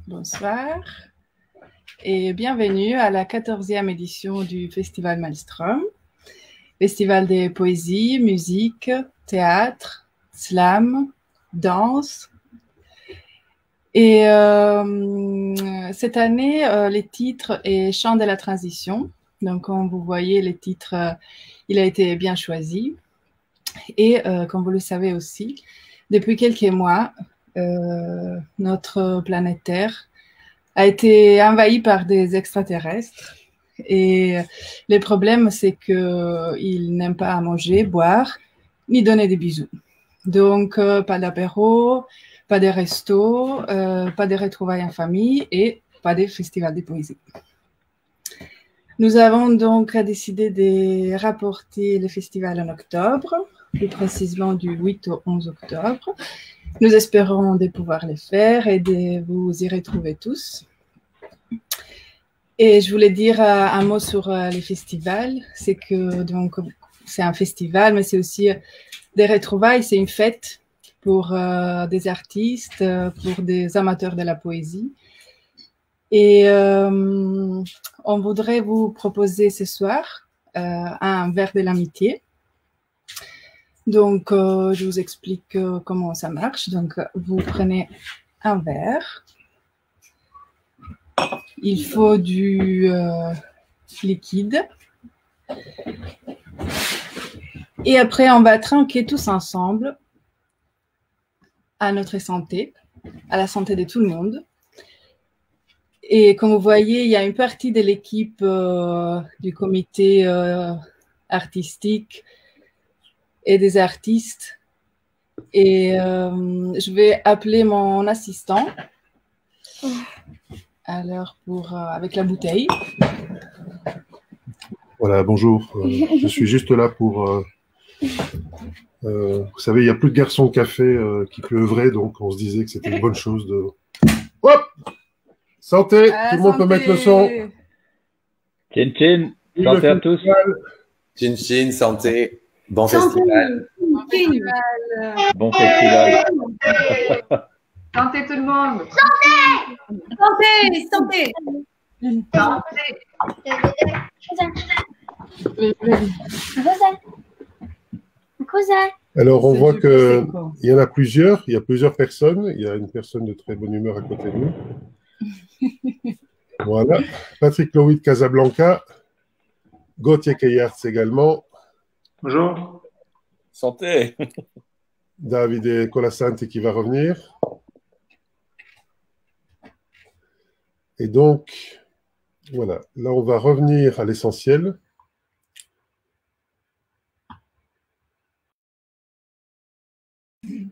Bonsoir et bienvenue à la 14e édition du Festival Maelstrom, festival des poésies, musique, théâtre, slam, danse. Et cette année, les titres est Chant de la transition. Donc, comme vous voyez, les titres, il a été bien choisi. Et comme vous le savez aussi, depuis quelques mois, notre planète Terre a été envahie par des extraterrestres. Et le problème, c'est qu'ils n'aiment pas à manger, boire, ni donner des bisous. Donc, pas d'apéro, pas de resto, pas de retrouvailles en famille et pas de festival de poésie. Nous avons donc décidé de rapporter le festival en octobre, plus précisément du 8 au 11 octobre. Nous espérons de pouvoir le faire et de vous y retrouver tous. Et je voulais dire un mot sur les festivals. C'est que donc c'est un festival, mais c'est aussi des retrouvailles. C'est une fête pour des artistes, pour des amateurs de la poésie. Et on voudrait vous proposer ce soir un verre de l'amitié. Donc, je vous explique comment ça marche. Donc, vous prenez un verre. Il faut du liquide. Et après, on va trinquer tous ensemble à notre santé, à la santé de tout le monde. Et comme vous voyez, il y a une partie de l'équipe du comité artistique et des artistes. Et je vais appeler mon assistant. Alors, avec la bouteille. Voilà, bonjour. Je suis juste là pour... vous savez, il n'y a plus de garçon café qui peut œuvrer, donc on se disait que c'était une bonne chose de... Hop! Santé! Tout le monde peut mettre le son. Chin chin! Santé à tous! Chin chin, santé! Bon festival! Bon festival! Bon festival! Santé tout le monde! Santé! Santé! Alors, on voit qu'il y en a plusieurs. Il y a plusieurs personnes. Il y a une personne de très bonne humeur à côté de nous. Voilà. Patrick Lowy de Casablanca. Gauthier Keyarts également. Bonjour. Santé! Davide Colasanti qui va revenir. Et donc, voilà. Là, on va revenir à l'essentiel.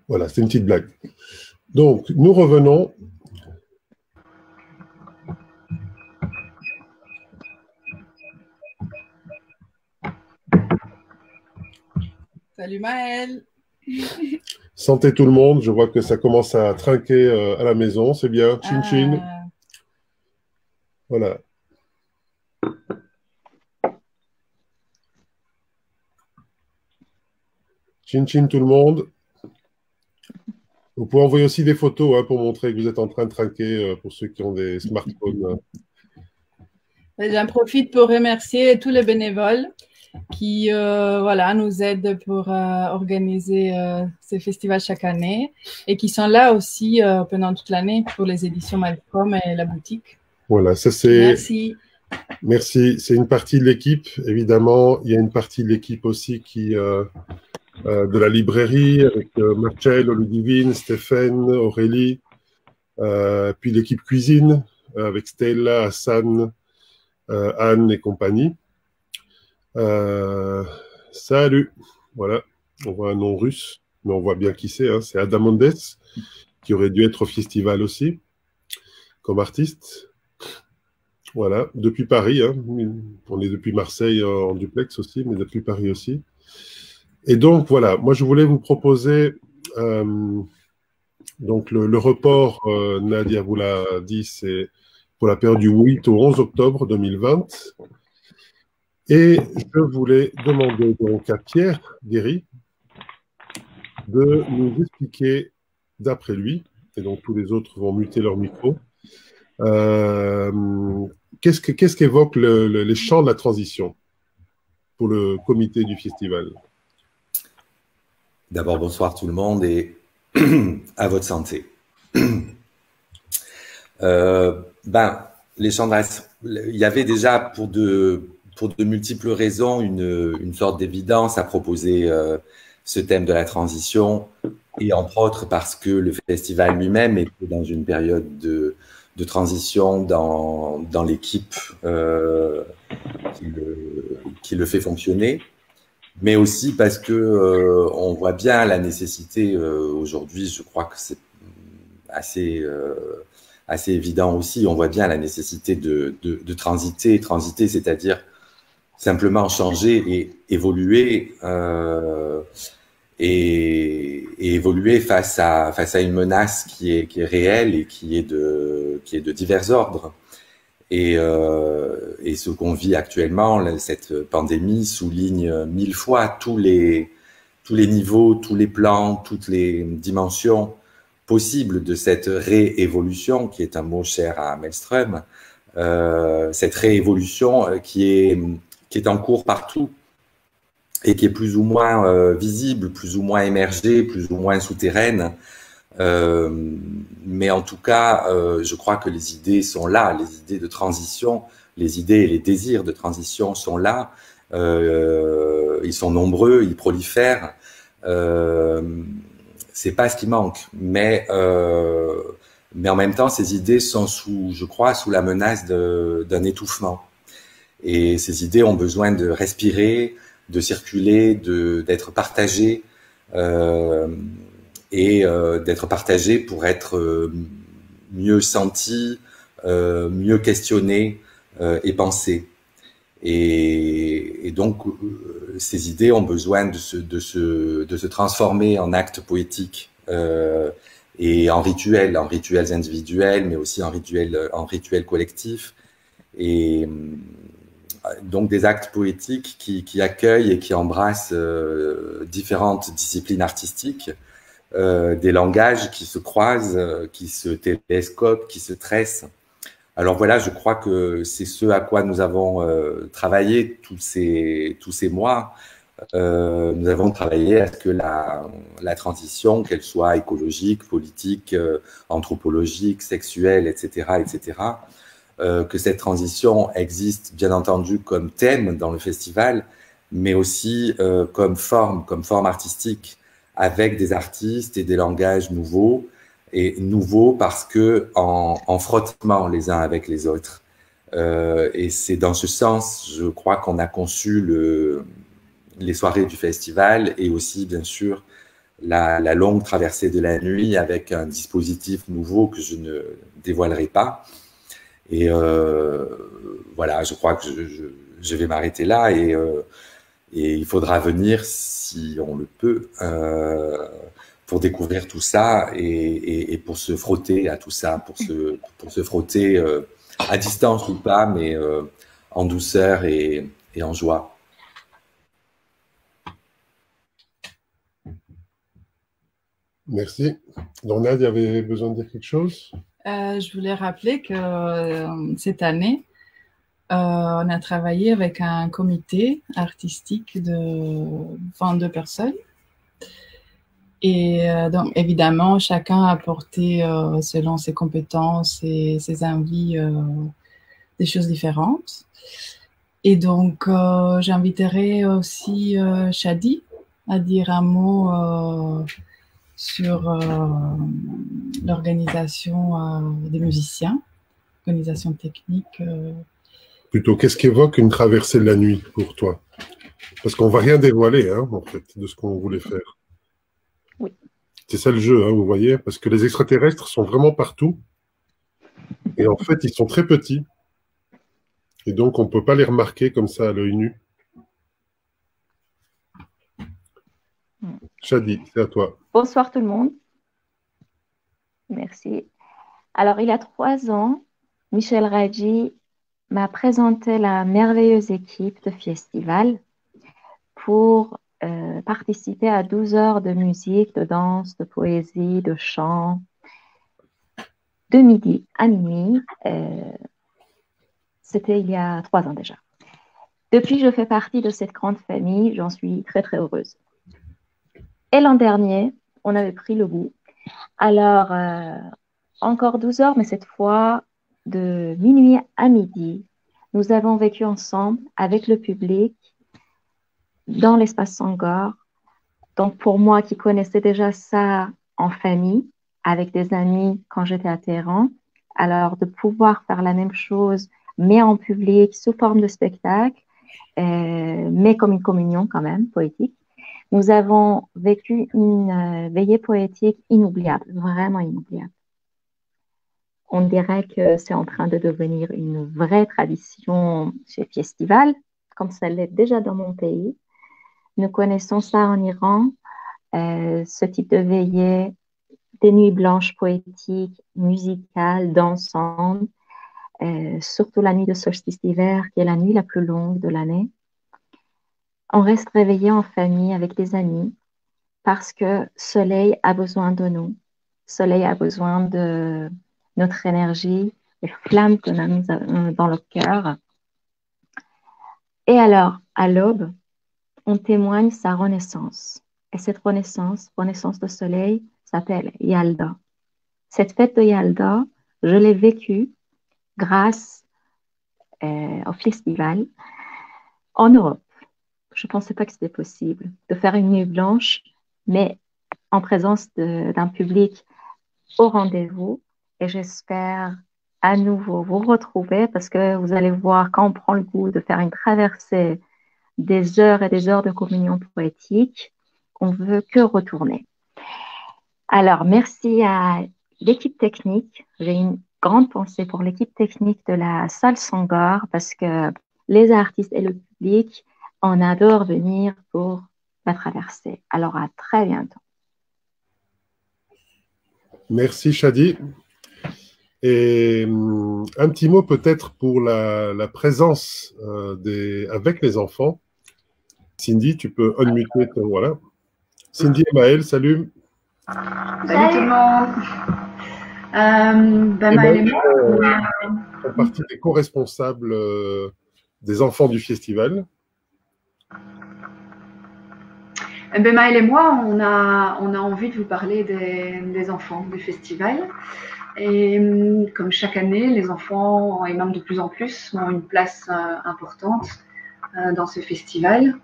Voilà, c'est une petite blague. Donc, nous revenons. Salut Maëlle. Santé tout le monde. Je vois que ça commence à trinquer à la maison. C'est bien. Chin chin. Voilà. Chin chin tout le monde. Vous pouvez envoyer aussi des photos pour montrer que vous êtes en train de trinquer pour ceux qui ont des smartphones. J'en profite pour remercier tous les bénévoles qui voilà, nous aident pour organiser ce festival chaque année et qui sont là aussi pendant toute l'année pour les éditions Maelstrom et la boutique. Voilà, ça c'est... Merci. Merci. C'est une partie de l'équipe, évidemment. Il y a une partie de l'équipe aussi qui... de la librairie avec Marcel, Ludivine, Stéphane, Aurélie, puis l'équipe cuisine avec Stella, Hassan, Anne et compagnie. Salut. Voilà, on voit un nom russe, mais on voit bien qui c'est. Hein. C'est Adamondes, qui aurait dû être au festival aussi, comme artiste. Voilà, depuis Paris. Hein. On est depuis Marseille en duplex aussi, mais depuis Paris aussi. Et donc, voilà, moi, je voulais vous proposer donc le report, Nadia vous l'a dit, c'est pour la période du 8 au 11 octobre 2020. Et je voulais demander donc à Pierre Guéry de nous expliquer, d'après lui, et donc tous les autres vont muter leur micro. Qu'est-ce qu'évoquent les champs de la transition pour le comité du festival? D'abord, bonsoir tout le monde et à votre santé. Les champs de il y avait déjà pour de multiples raisons une sorte d'évidence à proposer ce thème de la transition, et entre autres parce que le festival lui-même était dans une période de transition dans l'équipe qui le fait fonctionner, mais aussi parce que on voit bien la nécessité aujourd'hui, je crois que c'est assez évident aussi, on voit bien la nécessité de transiter, c'est-à-dire simplement changer et évoluer et évoluer face à une menace qui est réelle et qui est de divers ordres. Et ce qu'on vit actuellement, cette pandémie souligne 1000 fois tous les niveaux, tous les plans, toutes les dimensions possibles de cette réévolution, qui est un mot cher à Mellström, cette réévolution qui est en cours partout et qui est plus ou moins visible, plus ou moins émergée, plus ou moins souterraine. Mais en tout cas, je crois que les idées sont là, les idées de transition, les idées et les désirs de transition sont là. Ils sont nombreux, ils prolifèrent. C'est pas ce qui manque, mais en même temps, ces idées sont je crois, sous la menace d'un étouffement. Et ces idées ont besoin de respirer, de circuler, d'être partagées, et d'être partagées pour être mieux senties, mieux questionnées et pensées. Et donc, ces idées ont besoin de se transformer en actes poétiques et en rituels individuels, mais aussi en rituels collectifs. Et donc des actes poétiques qui accueillent et qui embrassent différentes disciplines artistiques, des langages qui se croisent, qui se télescopent, qui se tressent. Alors voilà, je crois que c'est ce à quoi nous avons travaillé tous ces mois. Nous avons travaillé à ce que la transition, qu'elle soit écologique, politique, anthropologique, sexuelle, etc., que cette transition existe bien entendu comme thème dans le festival, mais aussi comme forme artistique, avec des artistes et des langages nouveaux, et nouveaux parce que en frottement les uns avec les autres. Et c'est dans ce sens, je crois, qu'on a conçu les soirées du festival, et aussi bien sûr la longue traversée de la nuit avec un dispositif nouveau que je ne dévoilerai pas. Et voilà, je crois que je vais m'arrêter là, et il faudra venir, si on le peut, pour découvrir tout ça et pour se frotter à tout ça, pour se frotter à distance ou pas, mais en douceur et en joie. Merci. Lorna, il y avait besoin de dire quelque chose? Je voulais rappeler que cette année, on a travaillé avec un comité artistique de 22 personnes. Et donc, évidemment, chacun a apporté, selon ses compétences et ses envies, des choses différentes. Et donc, j'inviterai aussi Shadi à dire un mot sur l'organisation des musiciens, organisation technique. Plutôt, qu'est-ce qu'évoque une traversée de la nuit pour toi? Parce qu'on ne va rien dévoiler, hein, en fait, de ce qu'on voulait faire. Oui. C'est ça le jeu, hein, vous voyez, parce que les extraterrestres sont vraiment partout. Et en fait, ils sont très petits. Et donc, on ne peut pas les remarquer comme ça à l'œil nu. Shadi, c'est à toi. Bonsoir tout le monde. Merci. Alors, il y a 3 ans, Michel Radji m'a présenté la merveilleuse équipe de festival pour participer à 12 heures de musique, de danse, de poésie, de chant, de midi à minuit. C'était il y a 3 ans déjà. Depuis, je fais partie de cette grande famille. J'en suis très, très heureuse. Et l'an dernier, on avait pris le goût. Alors, encore 12 heures, mais cette fois, de minuit à midi, nous avons vécu ensemble avec le public dans l'espace Sangor. Donc, pour moi qui connaissais déjà ça en famille, avec des amis quand j'étais à Téhéran, alors de pouvoir faire la même chose, mais en public, sous forme de spectacle, mais comme une communion quand même, poétique. Nous avons vécu une veillée poétique inoubliable, vraiment inoubliable. On dirait que c'est en train de devenir une vraie tradition chez Festival, comme ça l'est déjà dans mon pays. Nous connaissons ça en Iran, ce type de veillée, des nuits blanches poétiques, musicales, dansantes, surtout la nuit de solstice d'hiver, qui est la nuit la plus longue de l'année. On reste réveillé en famille avec des amis parce que Soleil a besoin de nous. Soleil a besoin de notre énergie, les flammes qu'on a mises dans le cœur. Et alors, à l'aube, on témoigne sa renaissance. Et cette renaissance de Soleil, s'appelle Yalda. Cette fête de Yalda, je l'ai vécue grâce au festival en Europe. Je ne pensais pas que c'était possible de faire une nuit blanche, mais en présence d'un public au rendez-vous. Et j'espère à nouveau vous retrouver parce que vous allez voir quand on prend le goût de faire une traversée des heures et des heures de communion poétique, on ne veut que retourner. Alors, merci à l'équipe technique. J'ai une grande pensée pour l'équipe technique de la salle Sangor parce que les artistes et le public en adorent venir pour la traversée. Alors, à très bientôt. Merci, Shadi. Et un petit mot peut-être pour la présence avec les enfants. Cindy, tu peux unmuter ton... Voilà. Cindy et Maëlle, salut. Salut tout le monde. Maëlle et moi, font partie des co-responsables des enfants du festival. Maëlle et moi, on a envie de vous parler des enfants du festival. Et comme chaque année, les enfants, et même de plus en plus, ont une place importante dans ce festival.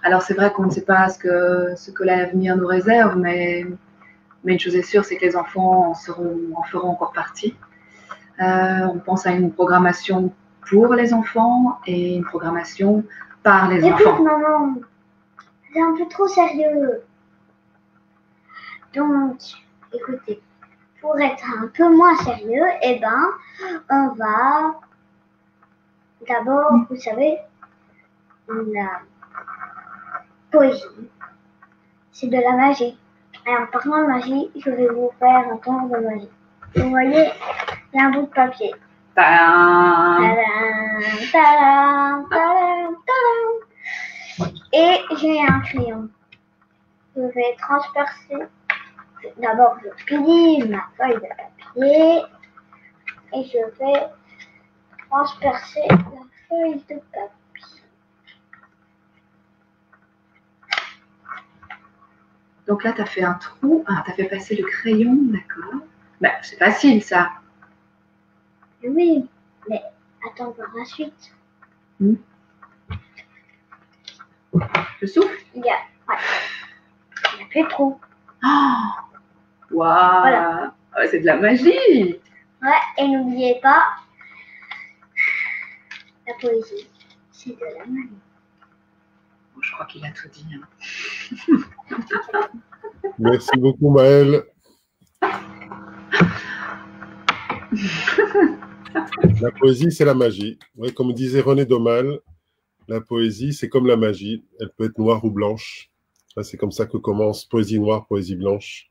Alors c'est vrai qu'on ne sait pas ce que l'avenir nous réserve, mais une chose est sûre, c'est que les enfants en feront encore partie. On pense à une programmation pour les enfants et une programmation par les enfants. Écoute maman, c'est un peu trop sérieux. Donc, écoutez, pour être un peu moins sérieux, on va d'abord, vous savez, la poésie, c'est de la magie. Et en parlant de magie, je vais vous faire un tour de magie. Vous voyez, il y a un bout de papier. Tadam. Tadam, tadam, tadam. Et j'ai un crayon. Je vais transpercer. D'abord, je plie ma feuille de papier et je vais transpercer la feuille de papier. Donc là, tu as fait un trou. Ah, tu as fait passer le crayon, d'accord. C'est facile, ça. Oui, mais attends voir la suite. Je souffle. Il y a plus de trou. Oh, waouh, Voilà. C'est de la magie. Ouais, et n'oubliez pas, la poésie, c'est de la magie. Je crois qu'il a tout dit. Hein. Merci beaucoup, Maëlle. La poésie, c'est la magie. Ouais, comme disait René Daumal, la poésie, c'est comme la magie. Elle peut être noire ou blanche. C'est comme ça que commence poésie noire, poésie blanche.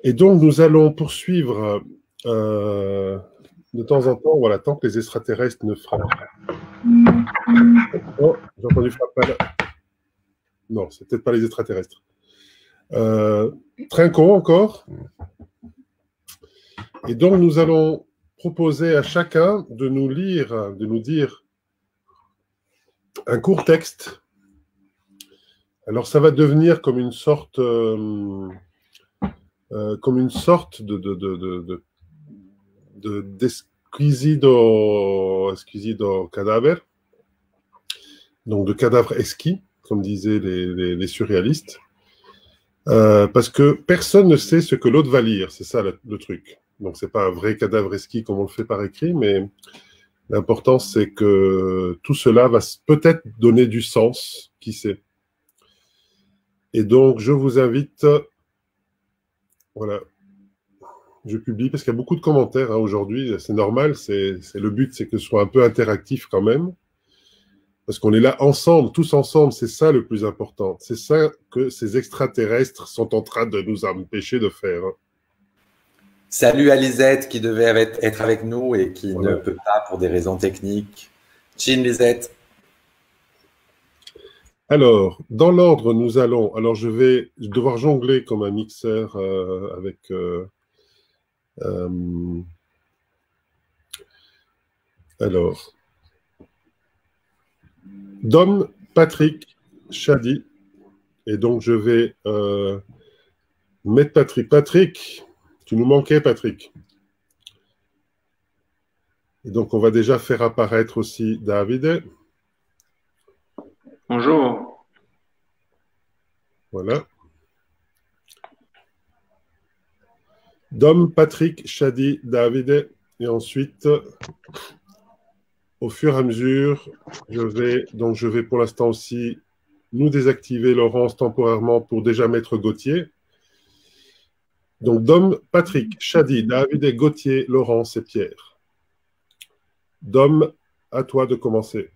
Et donc, nous allons poursuivre de temps en temps, voilà, tant que les extraterrestres ne frappent. Oh, j'ai entendu frapper là. Non, c'est peut-être pas les extraterrestres. Trinquons encore. Et donc, nous allons proposer à chacun de nous lire, de nous dire un court texte. Alors, ça va devenir comme une sorte d'esquisido cadavre, donc de cadavre esquis, comme disaient les surréalistes, parce que personne ne sait ce que l'autre va lire, c'est ça le truc. Donc, c'est pas un vrai cadavre esquis comme on le fait par écrit, mais l'important, c'est que tout cela va peut-être donner du sens, qui sait. Et donc, je vous invite, voilà, je publie parce qu'il y a beaucoup de commentaires aujourd'hui, c'est normal, le but, c'est que ce soit un peu interactif quand même, parce qu'on est là ensemble, tous ensemble, c'est ça le plus important. C'est ça que ces extraterrestres sont en train de nous empêcher de faire. Salut à Lisette qui devait être avec nous et qui ne peut pas pour des raisons techniques. Chin Lisette. Alors, dans l'ordre, nous allons... Alors, je vais devoir jongler comme un mixeur avec... alors... Dom, Patrick, Shadi. Et donc, je vais mettre Patrick. Patrick, tu nous manquais, Patrick. Et donc, on va déjà faire apparaître aussi Davide. Bonjour. Voilà. Dom, Patrick, Shadi, Davide. Et ensuite, au fur et à mesure, je vais pour l'instant aussi nous désactiver Laurence temporairement pour déjà mettre Gauthier. Donc, Dom, Patrick, Shadi, Davide, Gauthier, Laurence et Pierre. Dom, à toi de commencer.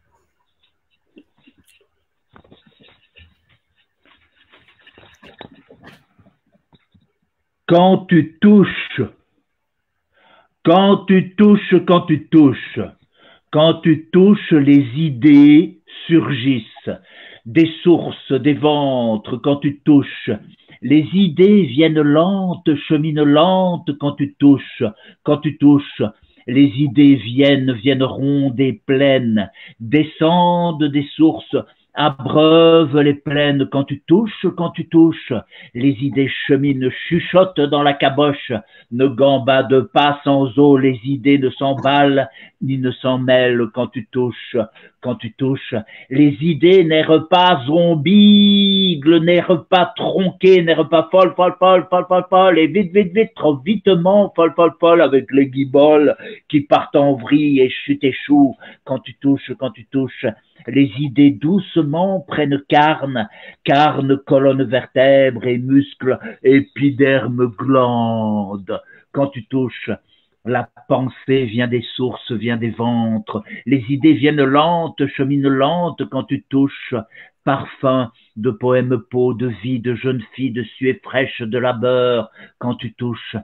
Quand tu touches, quand tu touches, quand tu touches, quand tu touches, les idées surgissent, des sources, des ventres, quand tu touches. Les idées viennent lentes, cheminent lentes quand tu touches, quand tu touches. Les idées viennent rondes et pleines, descendent des sources, abreuvent les plaines quand tu touches, quand tu touches. Les idées cheminent, chuchotent dans la caboche, ne gambadent pas sans eau, les idées ne s'emballent ni ne s'en mêlent quand tu touches, quand tu touches. Les idées n'errent pas zombigles, n'errent pas tronquées, n'errent pas folles, et vite, trop vitement, folles, avec les guiboles qui partent en vrille et chutent échouent quand tu touches, quand tu touches. Les idées doucement prennent carne, colonne vertèbre et muscles, épiderme, glande. Quand tu touches, la pensée vient des sources, vient des ventres. Les idées viennent lentes, cheminent lentes quand tu touches. Parfum de poèmes peau, de vie, de jeune fille, de suée fraîche, de labeur. Quand tu touches,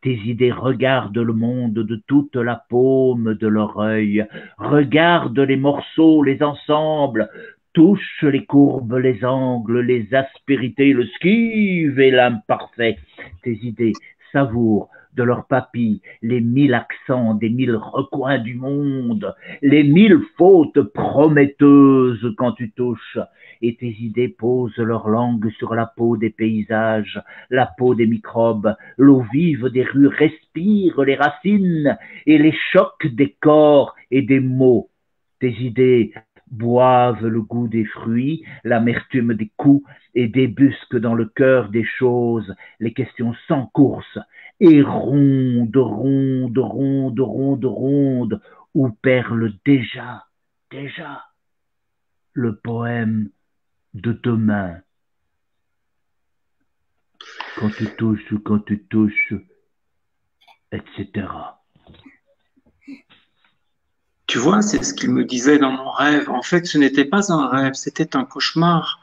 tes idées regardent le monde de toute la paume de leur œil. Regarde les morceaux, les ensembles. Touche les courbes, les angles, les aspérités, le skive et l'imparfait. Tes idées savourent de leurs papilles les 1000 accents des 1000 recoins du monde, les 1000 fautes prometteuses quand tu touches. Et tes idées posent leur langue sur la peau des paysages, la peau des microbes, l'eau vive des rues respire les racines et les chocs des corps et des mots. Tes idées boivent le goût des fruits, l'amertume des coups et débusquent dans le cœur des choses les questions sans course et rondes, où perle déjà le poème de demain. Quand tu touches, etc. Tu vois, c'est ce qu'il me disait dans mon rêve. En fait, ce n'était pas un rêve, c'était un cauchemar.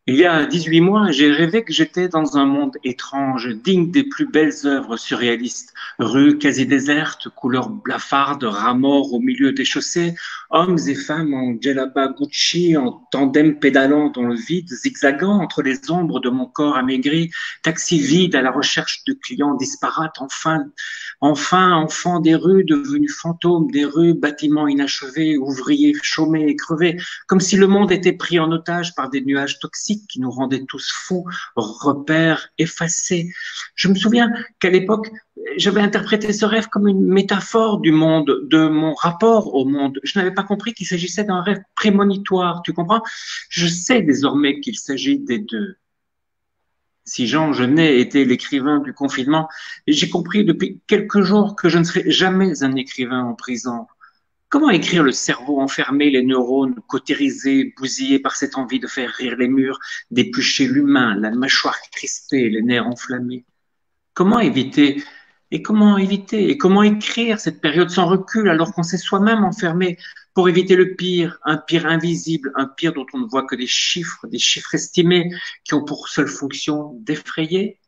Il y a 18 mois, j'ai rêvé que j'étais dans un monde étrange, digne des plus belles œuvres surréalistes. Rues quasi désertes, couleurs blafardes, rats morts au milieu des chaussées, hommes et femmes en djellaba Gucci, en tandem pédalant dans le vide, zigzagant entre les ombres de mon corps amaigri, taxi vide à la recherche de clients disparates, enfin, enfants des rues devenus fantômes des rues, bâtiments inachevés, ouvriers chômés et crevés, comme si le monde était pris en otage par des nuages toxiques qui nous rendaient tous fous, repères effacés. Je me souviens qu'à l'époque, j'avais interprété ce rêve comme une métaphore du monde, de mon rapport au monde. Je n'avais pas compris qu'il s'agissait d'un rêve prémonitoire, tu comprends? Je sais désormais qu'il s'agit des deux. Si Jean Genet était l'écrivain du confinement, j'ai compris depuis quelques jours que je ne serai jamais un écrivain en prison. Comment écrire le cerveau enfermé, les neurones cautérisés, bousillés par cette envie de faire rire les murs, d'éplucher l'humain, la mâchoire crispée, les nerfs enflammés? Comment éviter et comment écrire cette période sans recul alors qu'on s'est soi-même enfermé pour éviter le pire, un pire invisible, un pire dont on ne voit que des chiffres estimés qui ont pour seule fonction d'effrayer?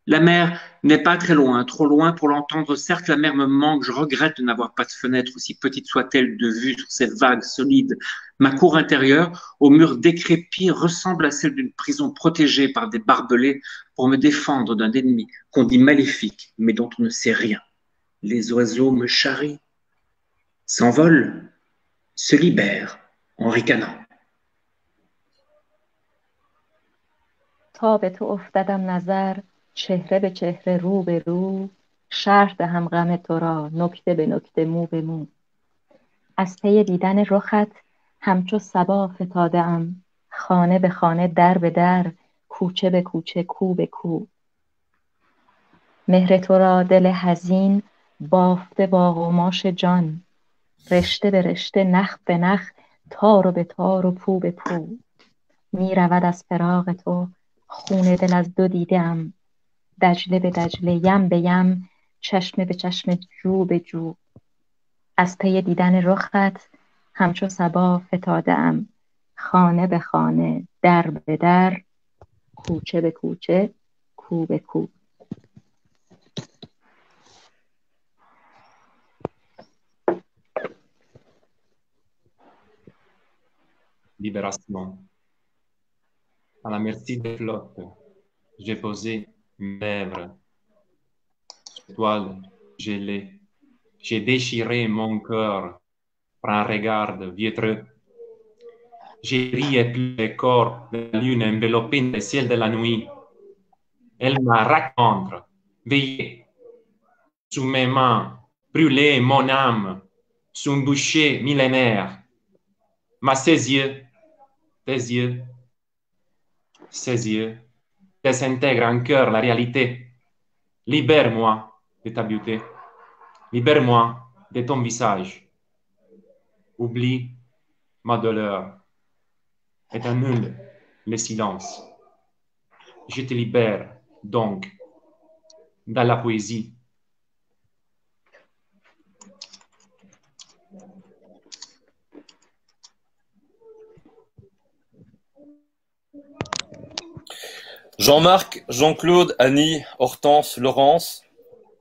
La mer n'est pas très loin, trop loin pour l'entendre. Certes, la mer me manque, je regrette de n'avoir pas de fenêtre, aussi petite soit-elle, de vue sur ces vagues solides. Ma cour intérieure, aux murs décrépits, ressemble à celle d'une prison protégée par des barbelés pour me défendre d'un ennemi qu'on dit maléfique, mais dont on ne sait rien. Les oiseaux me charrient, s'envolent, se libèrent en ricanant. تا به تو افتادم نظر چهره به چهره رو به رو شرح دهم غم تو را نکته به نکته مو به مو از پی دیدن رخت همچو صبا فتاده ام خانه به خانه در به در کوچه به کوچه کو به کو مهر تو را دل حزین بافته با قماش جان رشته به رشته نخ به نخ تار و به تار و پو به پو می رود از فراق تو خون دل از دو دیده ام دجله به دجله یم به یم چشمه به چشم جو به جو از پی دیدن رخت همچو صبا فتاده ام خانه به خانه در به در کوچه به کوچه کو به کو Libération. À la merci des flottes, j'ai posé mes lèvres. Étoile gelée, j'ai déchiré mon cœur par un regard vitreux. J'ai rié plus le corps de la lune enveloppé dans le ciel de la nuit. Elle m'a raconté, veillé, sous mes mains, brûlé mon âme, sous un boucher millénaire. Mais ses yeux désintègrent en cœur la réalité. Libère-moi de ta beauté. Libère-moi de ton visage. Oublie ma douleur et annule le silence. Je te libère donc dans la poésie. Jean-Marc, Jean-Claude, Annie, Hortense, Laurence,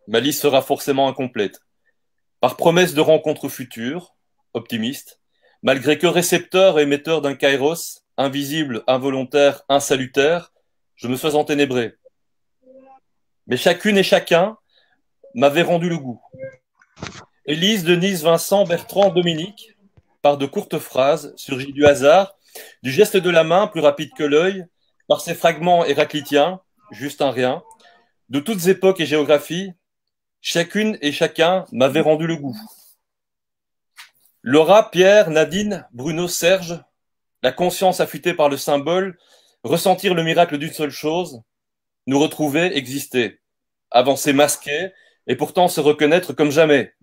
ma liste sera forcément incomplète. Par promesse de rencontres futures, optimiste, malgré que récepteur et émetteur d'un kairos, invisible, involontaire, insalutaire, je me sois enténébré. Mais chacune et chacun m'avait rendu le goût. Élise, Denise, Vincent, Bertrand, Dominique, par de courtes phrases, surgies du hasard, du geste de la main plus rapide que l'œil, par ces fragments héraclitiens, juste un rien, de toutes époques et géographies, chacune et chacun m'avait rendu le goût. Laura, Pierre, Nadine, Bruno, Serge, la conscience affûtée par le symbole, ressentir le miracle d'une seule chose, nous retrouver, exister, avancer masqué et pourtant se reconnaître comme jamais,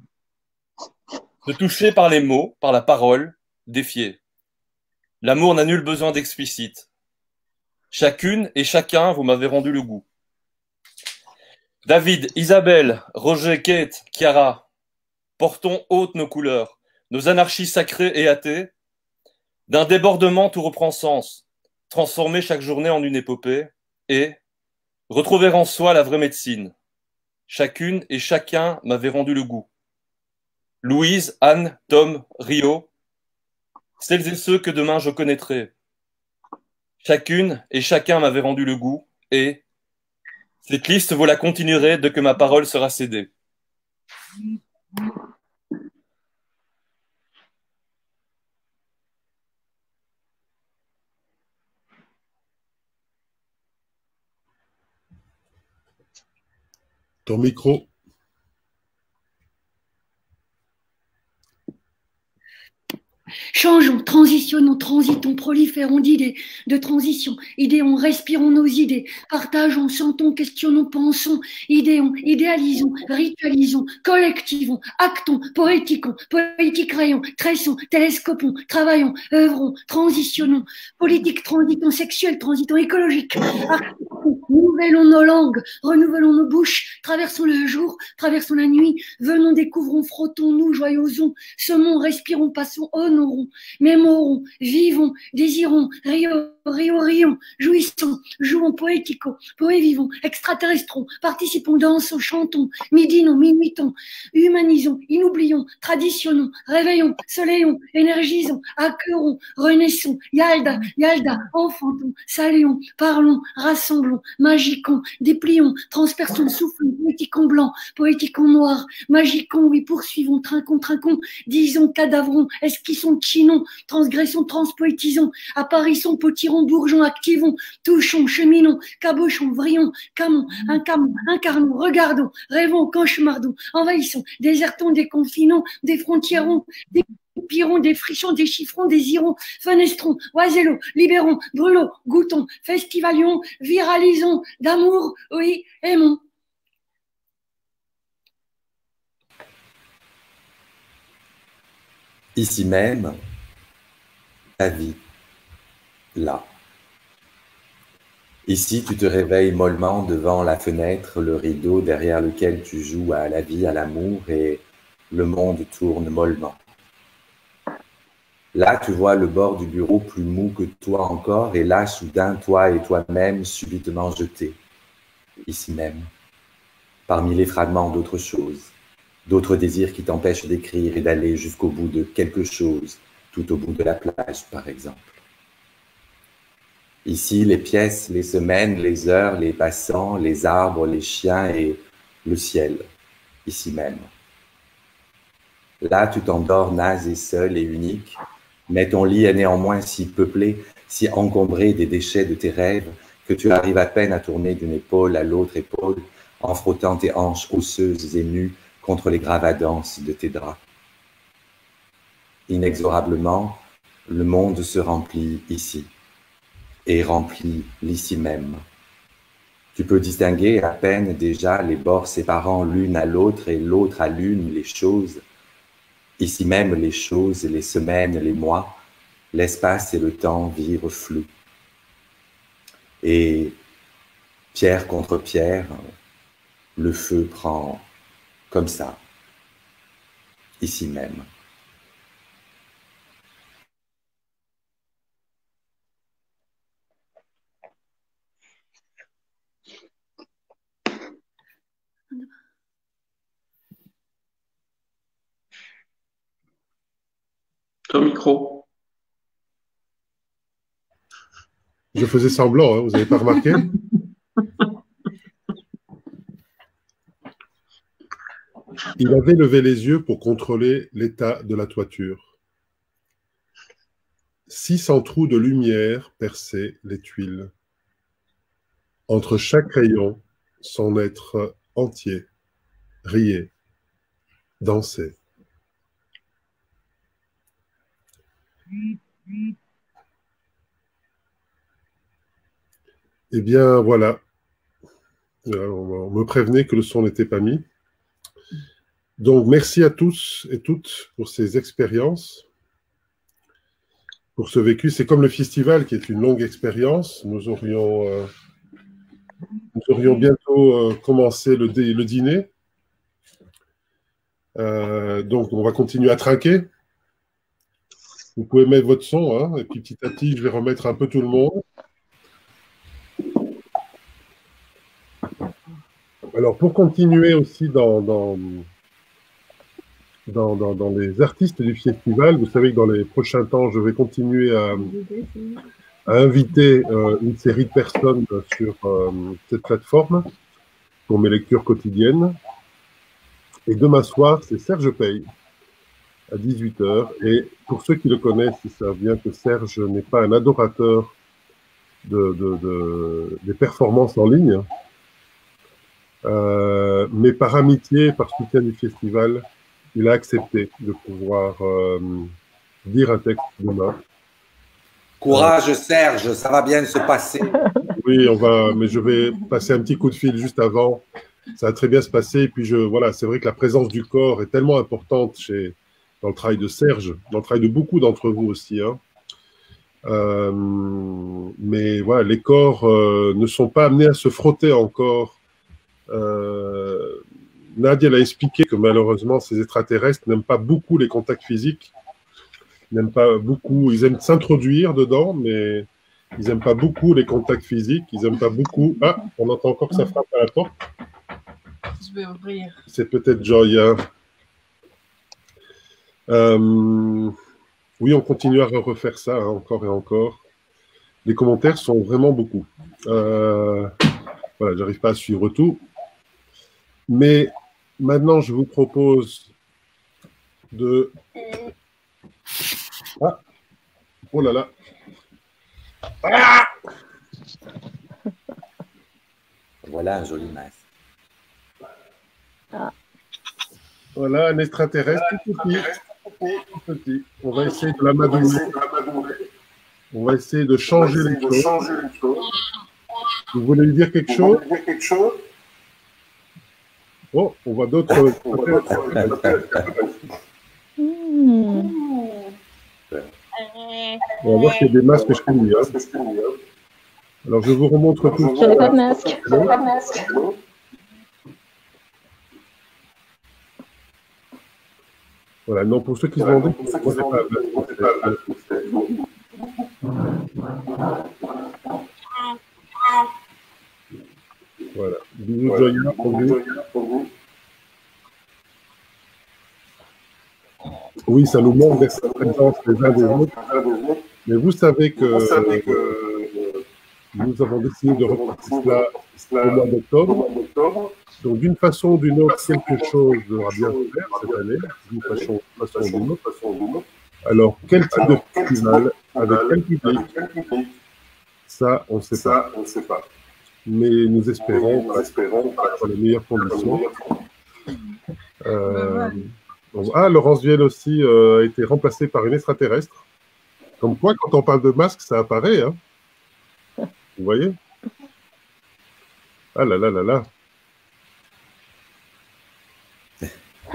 se toucher par les mots, par la parole, défier. L'amour n'a nul besoin d'explicite. Chacune et chacun, vous m'avez rendu le goût. David, Isabelle, Roger, Kate, Chiara, portons hautes nos couleurs, nos anarchies sacrées et athées. D'un débordement tout reprend sens. transformer chaque journée en une épopée et retrouver en soi la vraie médecine. Chacune et chacun m'avait rendu le goût. Louise, Anne, Tom, Rio, celles et ceux que demain je connaîtrai. Chacune et chacun m'avait rendu le goût et cette liste vous la continuerez dès que ma parole sera cédée. Ton micro. Changeons, transitionnons, transitons, proliférons d'idées, de transition, idéons, respirons nos idées, partageons, sentons, questionnons, pensons, idéons, idéalisons, ritualisons, collectivons, actons, poétiquons, poétique-rayons, tressons, télescopons, travaillons, œuvrons, transitionnons, politique, transitons, sexuel, transitons, écologique, renouvelons nos langues, renouvelons nos bouches, traversons le jour, traversons la nuit, venons, découvrons, frottons-nous, joyosons, semons, respirons, passons, honorons, mémorons, vivons, désirons, rions, jouissons, jouons, poético, poévivons, extraterrestrons, participons, dansons, chantons, midinons, minuitons, humanisons, inoublions, traditionnons, réveillons, soleillons, énergisons, accueillons, renaissons, yalda, enfantons, saluons, parlons, rassemblons, magiquons, déplions, transperçons, soufflons, poétiquons blanc, poétiquons noir, magiquons, oui, poursuivons, trinquons, disons, cadavrons, esquissons, chinons, transgressons, transpoétisons, apparissons, potirons, bourgeons, activons, touchons, cheminons, cabochons, vrillons, camons, incarnons, regardons, rêvons, cauchemardons, envahissons, désertons, déconfinons, défrontiérons, dépirons, défrichons, déchiffrons, désirons, fenestrons, oiselons, libérons, brûlons, goûtons, festivalions, viralisons, d'amour, oui, aimons. Ici même, ta vie, là. Ici, tu te réveilles mollement devant la fenêtre, le rideau derrière lequel tu joues à la vie, à l'amour, et le monde tourne mollement. Là, tu vois le bord du bureau plus mou que toi encore, et là, soudain, toi et toi-même subitement jetés, ici même, parmi les fragments d'autres choses, d'autres désirs qui t'empêchent d'écrire et d'aller jusqu'au bout de quelque chose, tout au bout de la plage, par exemple. Ici, les pièces, les semaines, les heures, les passants, les arbres, les chiens et le ciel, ici même. Là, tu t'endors naze et seul et unique, mais ton lit est néanmoins si peuplé, si encombré des déchets de tes rêves, que tu arrives à peine à tourner d'une épaule à l'autre épaule, en frottant tes hanches osseuses et nues contre les gravadances de tes draps. Inexorablement, le monde se remplit ici, et remplit l'ici même. Tu peux distinguer à peine déjà les bords séparant l'une à l'autre et l'autre à l'une les choses, ici même les choses, les semaines, les mois, l'espace et le temps virent flous. Et pierre contre pierre, le feu prend comme ça, ici même. Ton micro. Je faisais semblant, hein, vous n'avez pas remarqué? Il avait levé les yeux pour contrôler l'état de la toiture. 600 trous de lumière perçaient les tuiles. Entre chaque rayon, son être entier riait, dansait. Eh bien, voilà. On me prévenait que le son n'était pas mis. Donc, merci à tous et toutes pour ces expériences, pour ce vécu. C'est comme le festival qui est une longue expérience. Nous aurions bientôt commencé le dîner. Donc, on va continuer à trinquer. Vous pouvez mettre votre son, hein, et puis petit à petit, je vais remettre un peu tout le monde. Alors, pour continuer aussi dans les artistes du festival, vous savez que dans les prochains temps, je vais continuer à inviter une série de personnes sur cette plateforme pour mes lectures quotidiennes. Et demain soir, c'est Serge Paye à 18 h. Et pour ceux qui le connaissent, ils savent bien que Serge n'est pas un adorateur des performances en ligne. Mais par amitié, par soutien du festival, il a accepté de pouvoir dire un texte demain. Courage Serge, ça va bien se passer. Oui, mais je vais passer un petit coup de fil juste avant. Ça va très bien se passer. Et puis voilà, c'est vrai que la présence du corps est tellement importante dans le travail de Serge, dans le travail de beaucoup d'entre vous aussi. Hein. Mais voilà, les corps ne sont pas amenés à se frotter encore. Nadia l'a expliqué que malheureusement, ces extraterrestres n'aiment pas beaucoup les contacts physiques. N'aiment pas beaucoup. Ils aiment s'introduire dedans, mais ils n'aiment pas beaucoup les contacts physiques. Ils n'aiment pas beaucoup. Ah, on entend encore que ça frappe à la porte. Je vais ouvrir. C'est peut-être Joya. Oui, on continue à refaire ça, hein, encore et encore. Les commentaires sont vraiment beaucoup. Voilà, j'arrive pas à suivre tout. Mais maintenant, je vous propose de... Ah! Oh là là! Ah! Voilà un joli masque. Ah. Voilà un extraterrestre tout petit. On va essayer de l'amadouer. On va essayer de changer les choses. Vous voulez lui dire quelque chose? Oh, on voit d'autres. On va voir qu'il y a des masques chez lui. Hein. Alors, je vous remontre tout. Je n'ai pas de masque. Voilà, non, pour ceux qui se demandaient, voilà. Bisous, Joya, pour vous. Oui, ça nous manque d'être présence les uns des autres. Mais vous savez que nous avons décidé de repartir cela au mois d'octobre. Donc, d'une façon ou d'une autre, quelque chose devra bien se faire cette année, d'une façon ou d'une autre. Alors, quel type de festival, avec quel public, ça, on ne sait pas. Mais nous espérons dans les meilleures conditions. Laurence Vielle aussi a été remplacée par une extraterrestre. Comme quoi, quand on parle de masque, ça apparaît. Hein. Vous voyez? Ah là là là là.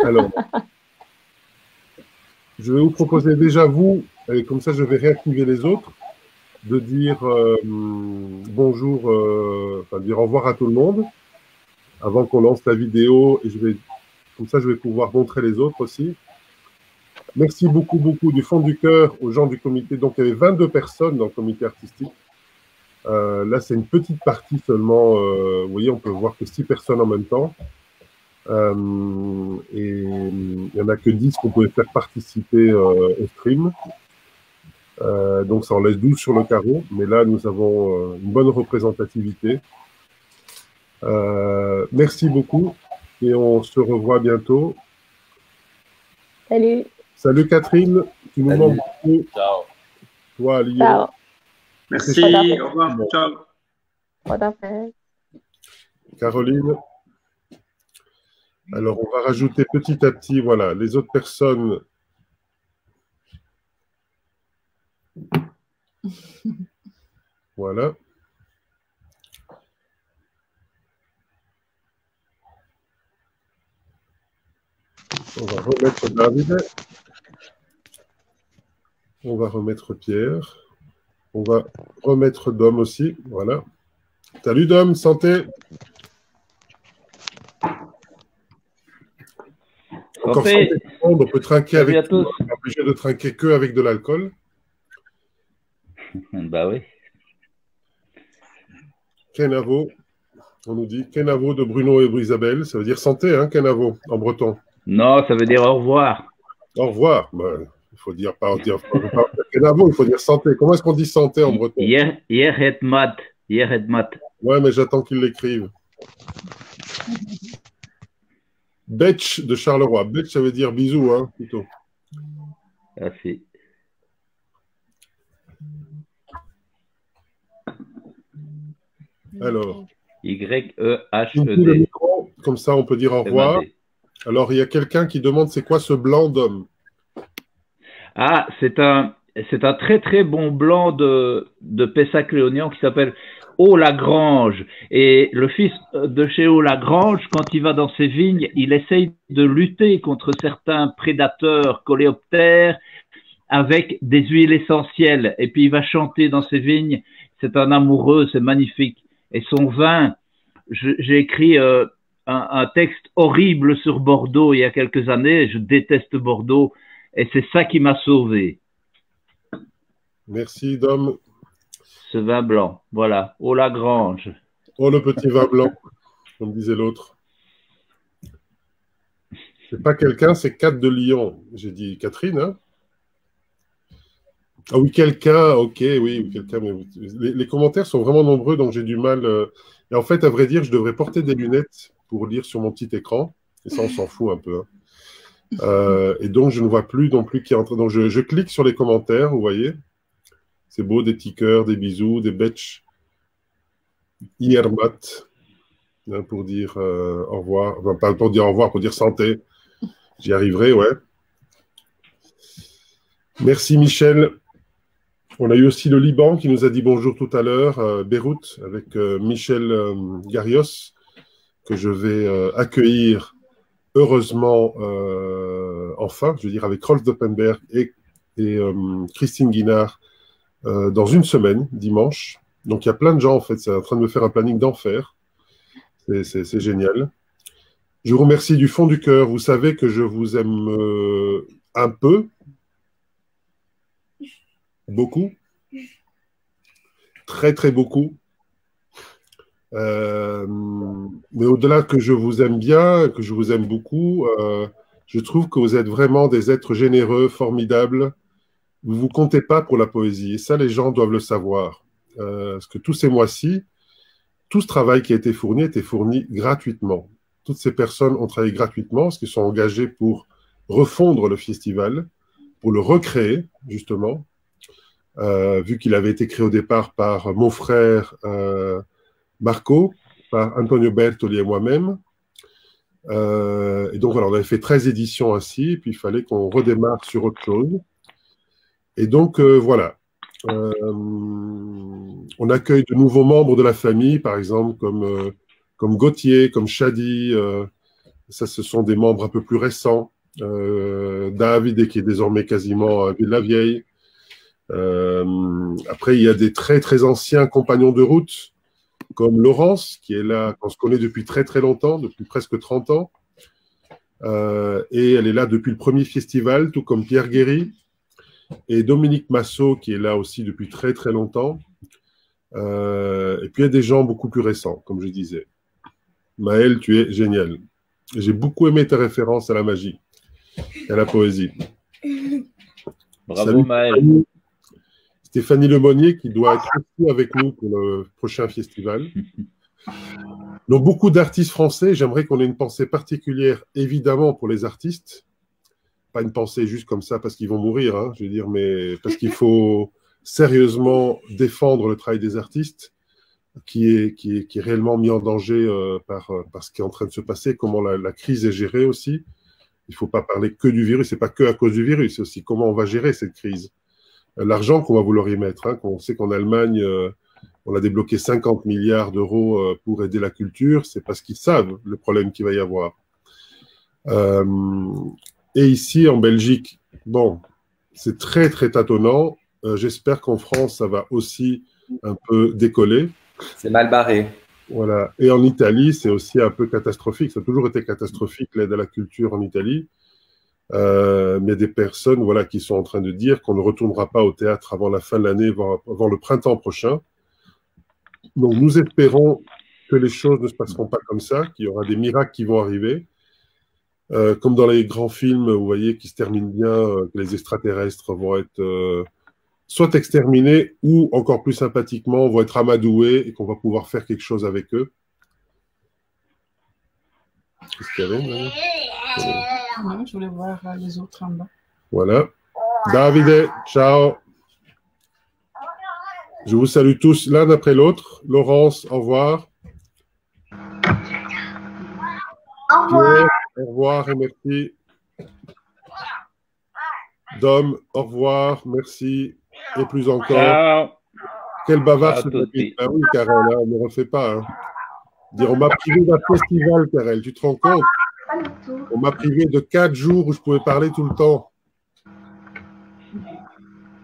Alors, je vais vous proposer déjà, vous, et comme ça je vais réactiver les autres, de dire bonjour, enfin dire au revoir à tout le monde, avant qu'on lance la vidéo, et comme ça je vais pouvoir montrer les autres aussi. Merci beaucoup du fond du cœur aux gens du comité. Donc il y avait 22 personnes dans le comité artistique. Là c'est une petite partie seulement, vous voyez, on peut voir que 6 personnes en même temps. Et il n'y en a que 10 qu'on pouvait faire participer au stream. Donc ça en laisse 12 sur le carreau, mais là nous avons une bonne représentativité. Merci beaucoup et on se revoit bientôt. Salut. Salut Catherine, tu nous manques beaucoup. Ciao. Toi à Lyon. Ciao. Merci, au revoir, ciao. Caroline. Alors, on va rajouter petit à petit, voilà, les autres personnes. Voilà. On va remettre David. On va remettre Pierre. On va remettre Dom aussi, voilà. Salut Dom, santé. Encore santé, on peut trinquer avec à tous. On est obligé de trinquer que avec de l'alcool. Bah oui. Kenavo. On nous dit Kenavo de Bruno et Isabelle. Ça veut dire santé, hein, Kenavo, en breton. Non, ça veut dire au revoir. Au revoir. Ben, il faut dire pas Kenavo, il faut dire santé. Comment est-ce qu'on dit santé en breton? Yerhet mat. Ouais, mais j'attends qu'ils l'écrivent. Betch de Charleroi. Betch, ça veut dire bisous, hein, plutôt. Merci. Alors. Y-E-H-E-D. Comme ça, on peut dire au revoir. Alors, il y a quelqu'un qui demande c'est quoi ce blanc d'homme? Ah, c'est un très très bon blanc de Pessac-Léognan qui s'appelle Haut-Lagrange. Et le fils de chez Haut-Lagrange, quand il va dans ses vignes, il essaye de lutter contre certains prédateurs coléoptères avec des huiles essentielles. Et puis il va chanter dans ses vignes. C'est un amoureux, c'est magnifique. Et son vin, j'ai écrit un texte horrible sur Bordeaux il y a quelques années. Je déteste Bordeaux. Et c'est ça qui m'a sauvé. Merci, Dom. Ce vin blanc, voilà, au Lagrange. Oh, le petit vin blanc, comme disait l'autre. C'est pas quelqu'un, c'est Cat de Lyon. J'ai dit Catherine, hein? Ah oui, quelqu'un, ok, oui, quelqu'un. Les commentaires sont vraiment nombreux, donc j'ai du mal. Et en fait, à vrai dire, je devrais porter des lunettes pour lire sur mon petit écran. Et ça, on s'en fout un peu, hein. Et donc, je ne vois plus non plus qui est en train. Donc, je clique sur les commentaires, vous voyez. C'est beau, des petits cœurs, des bisous, des betch. Iermat, hein, pour dire au revoir. Enfin, pas pour dire au revoir, pour dire santé. J'y arriverai, ouais. Merci, Michel. On a eu aussi le Liban qui nous a dit bonjour tout à l'heure, Beyrouth, avec Michel Garios, que je vais accueillir heureusement, enfin, je veux dire, avec Rolf Doppenberg et Christine Guinard dans une semaine, dimanche. Donc, il y a plein de gens, en fait. C'est en train de me faire un planning d'enfer. C'est génial. Je vous remercie du fond du cœur. Vous savez que je vous aime un peu, beaucoup, très, très beaucoup. Mais au-delà que je vous aime bien, que je vous aime beaucoup, je trouve que vous êtes vraiment des êtres généreux, formidables. Vous ne vous comptez pas pour la poésie. Et ça, les gens doivent le savoir. Parce que tous ces mois-ci, tout ce travail qui a été fourni était fourni gratuitement. Toutes ces personnes ont travaillé gratuitement parce qu'ils sont engagés pour refondre le festival, pour le recréer, justement, vu qu'il avait été créé au départ par mon frère Marco, par Antonio Bertoli et moi-même. Et donc, voilà, on avait fait 13 éditions ainsi, et puis il fallait qu'on redémarre sur autre chose. Et donc, voilà. On accueille de nouveaux membres de la famille, par exemple, comme Gauthier, comme Shadi. Ça, ce sont des membres un peu plus récents. David, qui est désormais quasiment à Ville-la-Vieille. Après, il y a des très, très anciens compagnons de route, comme Laurence, qui est là, qu'on se connaît depuis très, très longtemps, depuis presque 30 ans. Et elle est là depuis le premier festival, tout comme Pierre Guéry. Et Dominique Massot, qui est là aussi depuis très, très longtemps. Et puis, il y a des gens beaucoup plus récents, comme je disais. Maëlle, tu es génial. J'ai beaucoup aimé tes références à la magie et à la poésie. Bravo, salut, Maëlle. Stéphanie Lemonnier, qui doit être aussi avec nous pour le prochain festival. Donc, beaucoup d'artistes français. J'aimerais qu'on ait une pensée particulière, évidemment, pour les artistes. Pas une pensée juste comme ça parce qu'ils vont mourir, hein, je veux dire, mais parce qu'il faut sérieusement défendre le travail des artistes qui est réellement mis en danger par ce qui est en train de se passer, comment la crise est gérée aussi. Il ne faut pas parler que du virus, ce n'est pas que à cause du virus, c'est aussi comment on va gérer cette crise. L'argent qu'on va vouloir y mettre, hein, on sait qu'en Allemagne, on a débloqué 50 milliards d'euros pour aider la culture, c'est parce qu'ils savent le problème qu'il va y avoir. Et ici, en Belgique, bon, c'est très, très tâtonnant. J'espère qu'en France, ça va aussi un peu décoller. C'est mal barré. Voilà. Et en Italie, c'est aussi un peu catastrophique. Ça a toujours été catastrophique, l'aide à la culture en Italie. Mais il y a des personnes, voilà, qui sont en train de dire qu'on ne retournera pas au théâtre avant la fin de l'année, avant le printemps prochain. Donc, nous espérons que les choses ne se passeront pas comme ça, qu'il y aura des miracles qui vont arriver. Comme dans les grands films, vous voyez, qui se terminent bien, que les extraterrestres vont être soit exterminés ou, encore plus sympathiquement, vont être amadoués et qu'on va pouvoir faire quelque chose avec eux. Qu'est-ce qu'il y avait, Non, je voulais voir les autres en bas. Voilà. Davide, ciao. Je vous salue tous l'un après l'autre. Laurence, au revoir. Au revoir. Pierre, au revoir et merci. Dom, au revoir, merci. Et plus encore. Ciao. Quel bavard Ciao ce a tutti. David. Ah oui, Karel, hein, on ne refait pas. Hein. Dire, on m'a privé d'un festival, Karel, tu te rends compte? Pas du tout. On m'a privé de 4 jours où je pouvais parler tout le temps.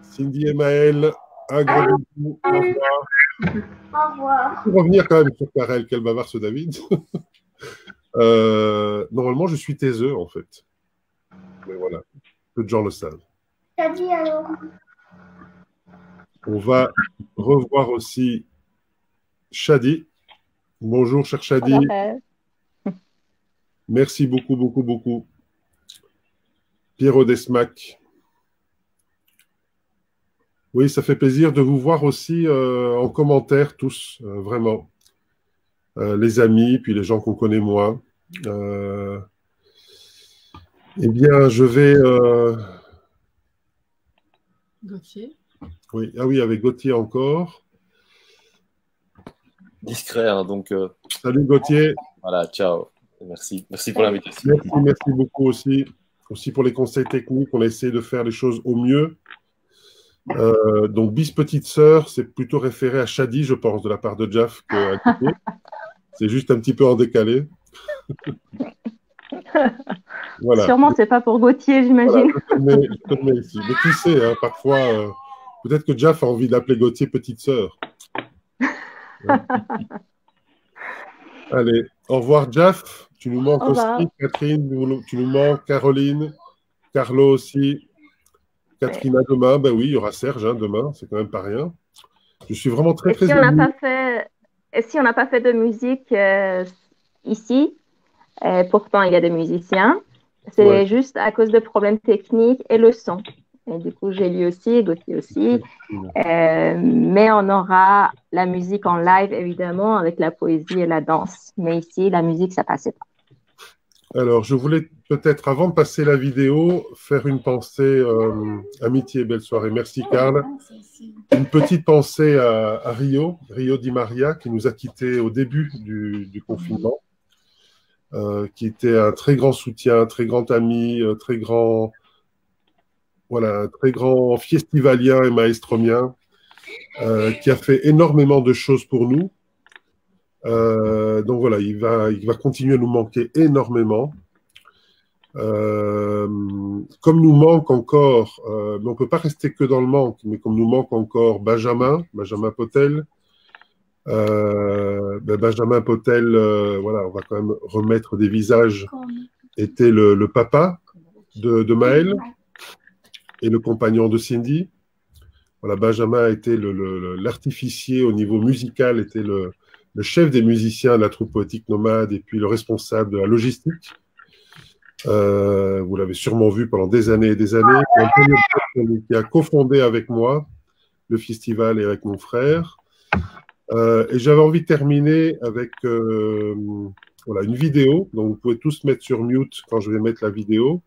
Cindy et Maël, un gros bisou. Au revoir. Au revoir. Pour revenir quand même sur Karel, quel bavard ce David. Normalement, je suis taiseux, en fait. Mais voilà, peu de gens le savent. T'as dit alors? On va revoir aussi Shadi. Bonjour, cher Shadi. Merci beaucoup, beaucoup, beaucoup. Pierrot Desmac. Oui, ça fait plaisir de vous voir aussi en commentaire, tous, vraiment. Les amis, puis les gens qu'on connaît moins. Eh bien, je vais... Gauthier. Oui, ah oui, avec Gauthier encore. Discret, hein, donc. Salut Gauthier. Voilà, ciao. Merci. Merci pour l'invitation. Merci beaucoup aussi. Aussi pour les conseils techniques. On a essayé de faire les choses au mieux. Donc, bis petite sœur, c'est plutôt référé à Shadi, je pense, de la part de Jeff. C'est juste un petit peu en décalé. Voilà. Sûrement, c'est pas pour Gauthier, j'imagine. Voilà, je te mets ici. Mais qui sait, hein, parfois, peut-être que Jeff a envie d'appeler Gauthier petite sœur. Allez, au revoir Jeff. Tu nous manques aussi. Catherine, tu nous manques. Caroline, Carlo aussi. Catherine, demain. Ben oui, il y aura Serge demain. C'est quand même pas rien. Je suis vraiment très, très ému. Et si on n'a pas fait de musique ici, pourtant il y a des musiciens, c'est juste à cause de problèmes techniques et le son. Et du coup, j'ai lu aussi, Gauthier aussi. Mais on aura la musique en live, évidemment, avec la poésie et la danse. Mais ici, la musique, ça passait pas. Alors, je voulais peut-être, avant de passer la vidéo, faire une pensée, amitié et belle soirée. Merci, Karl. Une petite pensée à Rio Di Maria, qui nous a quittés au début du confinement, qui était un très grand soutien, un très grand ami, très grand festivalien et maestromien, qui a fait énormément de choses pour nous. Donc voilà, il va continuer à nous manquer énormément. Comme nous manque encore, mais on ne peut pas rester que dans le manque, mais comme nous manque encore Benjamin Potel. Benjamin Potel, voilà, on va quand même remettre des visages, était le papa de Maël et le compagnon de Cindy. Voilà, Benjamin a été l'artificier au niveau musical, était le chef des musiciens de la troupe poétique nomade et puis le responsable de la logistique. Vous l'avez sûrement vu pendant des années et des années, qui a cofondé avec moi le festival et avec mon frère. Et j'avais envie de terminer avec une vidéo. Donc vous pouvez tous mettre sur mute quand je vais mettre la vidéo,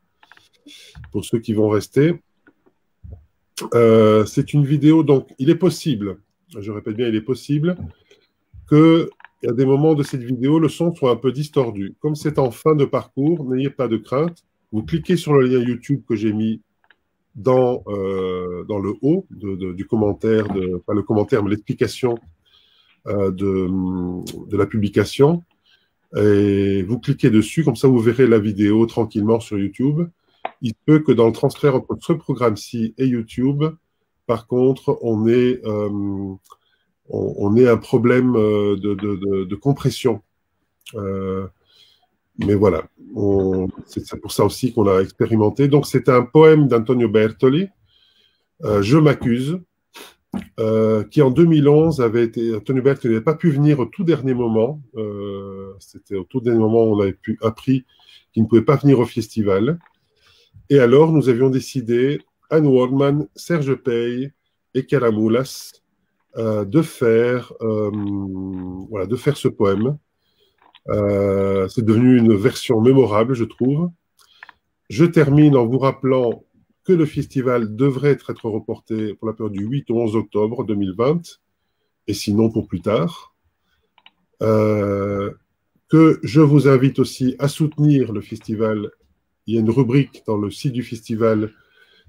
pour ceux qui vont rester. C'est une vidéo, donc il est possible, je répète bien, il est possible qu'il y a des moments de cette vidéo, le son soit un peu distordu. Comme c'est en fin de parcours, n'ayez pas de crainte. Vous cliquez sur le lien YouTube que j'ai mis dans le haut du commentaire, pas le commentaire, mais l'explication de la publication. Et vous cliquez dessus, comme ça vous verrez la vidéo tranquillement sur YouTube. Il se peut que dans le transfert entre ce programme-ci et YouTube, par contre, on ait un problème de compression. Mais voilà, c'est pour ça aussi qu'on a expérimenté. Donc, c'est un poème d'Antonio Bertoli, Je m'accuse. qui en 2011 avait été, Antonio Berti n'avait pas pu venir au tout dernier moment. C'était au tout dernier moment où on avait appris qu'il ne pouvait pas venir au festival. Et alors, nous avions décidé, Anne Waldman, Serge Pey et Caramoulas, de faire ce poème. C'est devenu une version mémorable, je trouve. Je termine en vous rappelant que le festival devrait être reporté pour la période du 8 au 11 octobre 2020, et sinon pour plus tard. Que je vous invite aussi à soutenir le festival. Il y a une rubrique dans le site du festival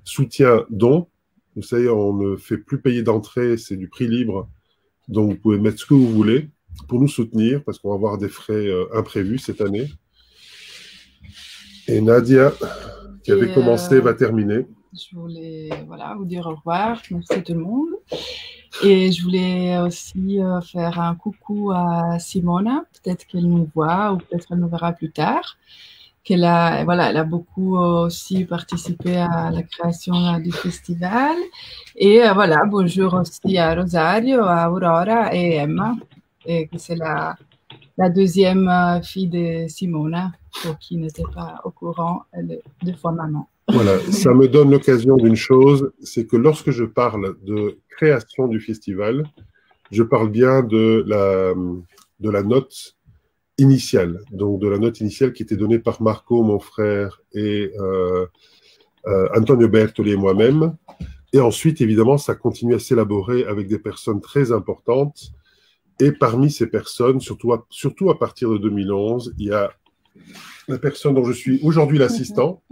soutien don. Vous savez, on ne fait plus payer d'entrée, c'est du prix libre. Donc, vous pouvez mettre ce que vous voulez pour nous soutenir, parce qu'on va avoir des frais imprévus cette année. Et Nadia, qui avait commencé, va terminer. Je voulais vous dire au revoir. Merci tout le monde. Et je voulais aussi faire un coucou à Simona. Peut-être qu'elle nous voit ou peut-être qu'elle nous verra plus tard. Elle a beaucoup aussi participé à la création du festival. Et bonjour aussi à Rosario, à Aurora et Emma, et que c'est la deuxième fille de Simona, pour qui n'était pas au courant, elle est 2 fois maman. Voilà, ça me donne l'occasion d'une chose, c'est que lorsque je parle de création du festival, je parle bien de la note initiale, donc de la note initiale qui était donnée par Marco, mon frère, et Antonio Bertoli et moi-même. Et ensuite, évidemment, ça continue à s'élaborer avec des personnes très importantes. Et parmi ces personnes, surtout à partir de 2011, il y a la personne dont je suis aujourd'hui l'assistant.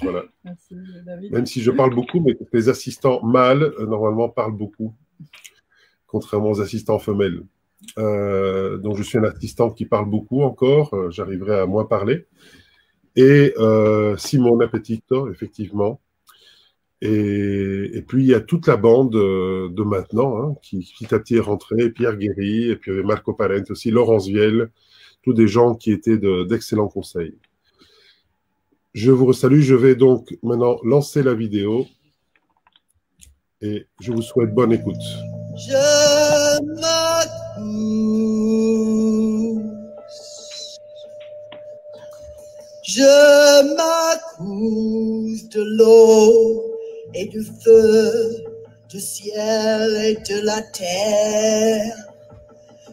Voilà. Merci, David. Même si je parle beaucoup, mais les assistants mâles, normalement, parlent beaucoup, contrairement aux assistants femelles. Donc, je suis un assistant qui parle beaucoup encore. J'arriverai à moins parler. Et Simon Appetito, effectivement. Et puis, il y a toute la bande de maintenant, qui petit à petit est rentrée. Pierre Guéry, et puis Marco Parente aussi, Laurence Viel, tous des gens qui étaient d'excellents conseils. Je vous salue. Je vais donc maintenant lancer la vidéo. Et je vous souhaite bonne écoute. Je m'accuse, je m'accuse de l'eau et du feu, du ciel et de la terre.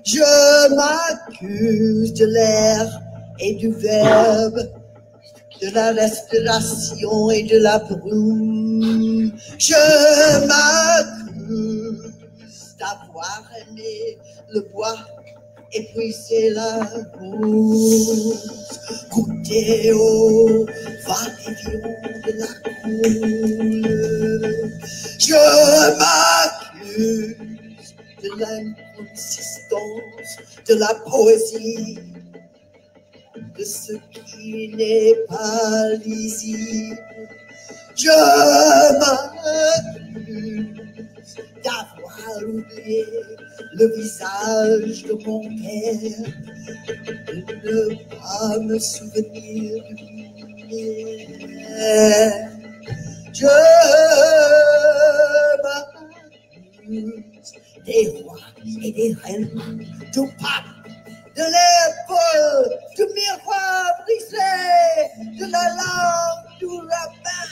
Je m'accuse de l'air et du verbe, de la respiration et de la brume. Je m'accuse d'avoir aimé le bois, épuisé la rose, goûter au va-et-vient de la couleur. Je m'accuse de l'inconsistance de la poésie, de ce qui n'est pas lisible. Je m'accuse d'avoir oublié le visage de mon père, de ne pas me souvenir du mien. Je m'accuse des rois et des reines, du pape, de l'épaule, du miroir brisé, de la langue, du rabbin.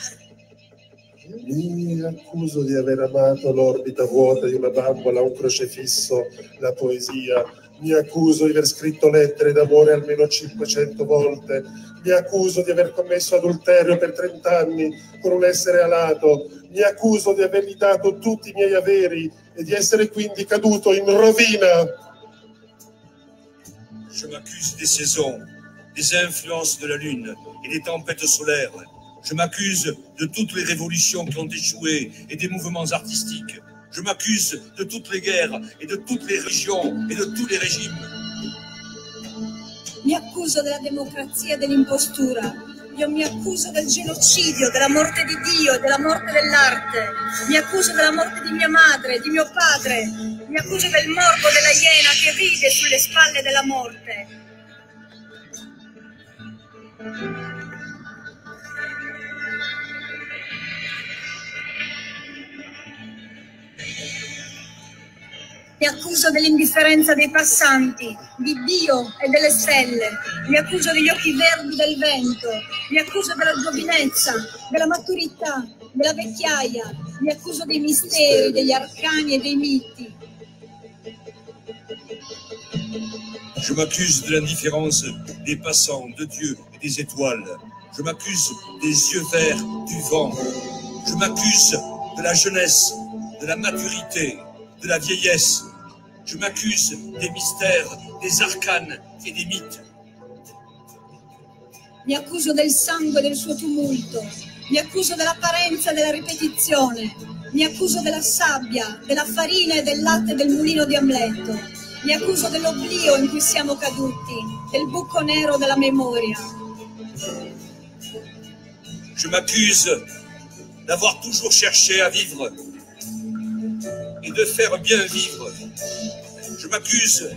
Mi accuso di aver amato l'orbita vuota di una bambola, un crocefisso, la poesia. Mi accuso di aver scritto lettere d'amore almeno 500 volte. Mi accuso di aver commesso adulterio per 30 anni con un essere alato. Mi accuso di avergli dato tutti i miei averi e di essere quindi caduto in rovina. Je m'accuse des saisons, des influences de la lune et des tempêtes solaires. Je m'accuse de toutes les révolutions qui ont échoué et des mouvements artistiques. Je m'accuse de toutes les guerres et de toutes les religions et de tous les régimes. Mi accuso della democrazia e dell'impostura. Io mi accuso del genocidio, della morte di Dio, della morte dell'arte. Mi accuso della morte di mia madre, di mio padre. Mi accuso del morbo della iena che ride sulle spalle della morte. accuso dell'indifferenza dei passanti, di Dio e delle stelle. Mi accuso degli occhi verdi del vento. Mi accuso della giovinezza, della maturità, della vecchiaia. Mi accuso dei misteri, degli arcani e dei miti. Je m'accuse de l'indifférence des passants, de Dieu et des étoiles. Je m'accuse des yeux verts du vent. Je m'accuse de la jeunesse, de la maturité, de la vieillesse. Je m'accuse des mystères, des arcanes et des mythes. Mi accuso del sangue e del suo tumulto. Mi accuso dell'apparenza e della ripetizione. Mi accuso della sabbia, della farina e del latte del mulino di Amleto. Mi accuso dell'oblio in cui siamo caduti, del buco nero della memoria. Je m'accuse d'avoir toujours cherché à vivre et de faire bien vivre. Je m'accuse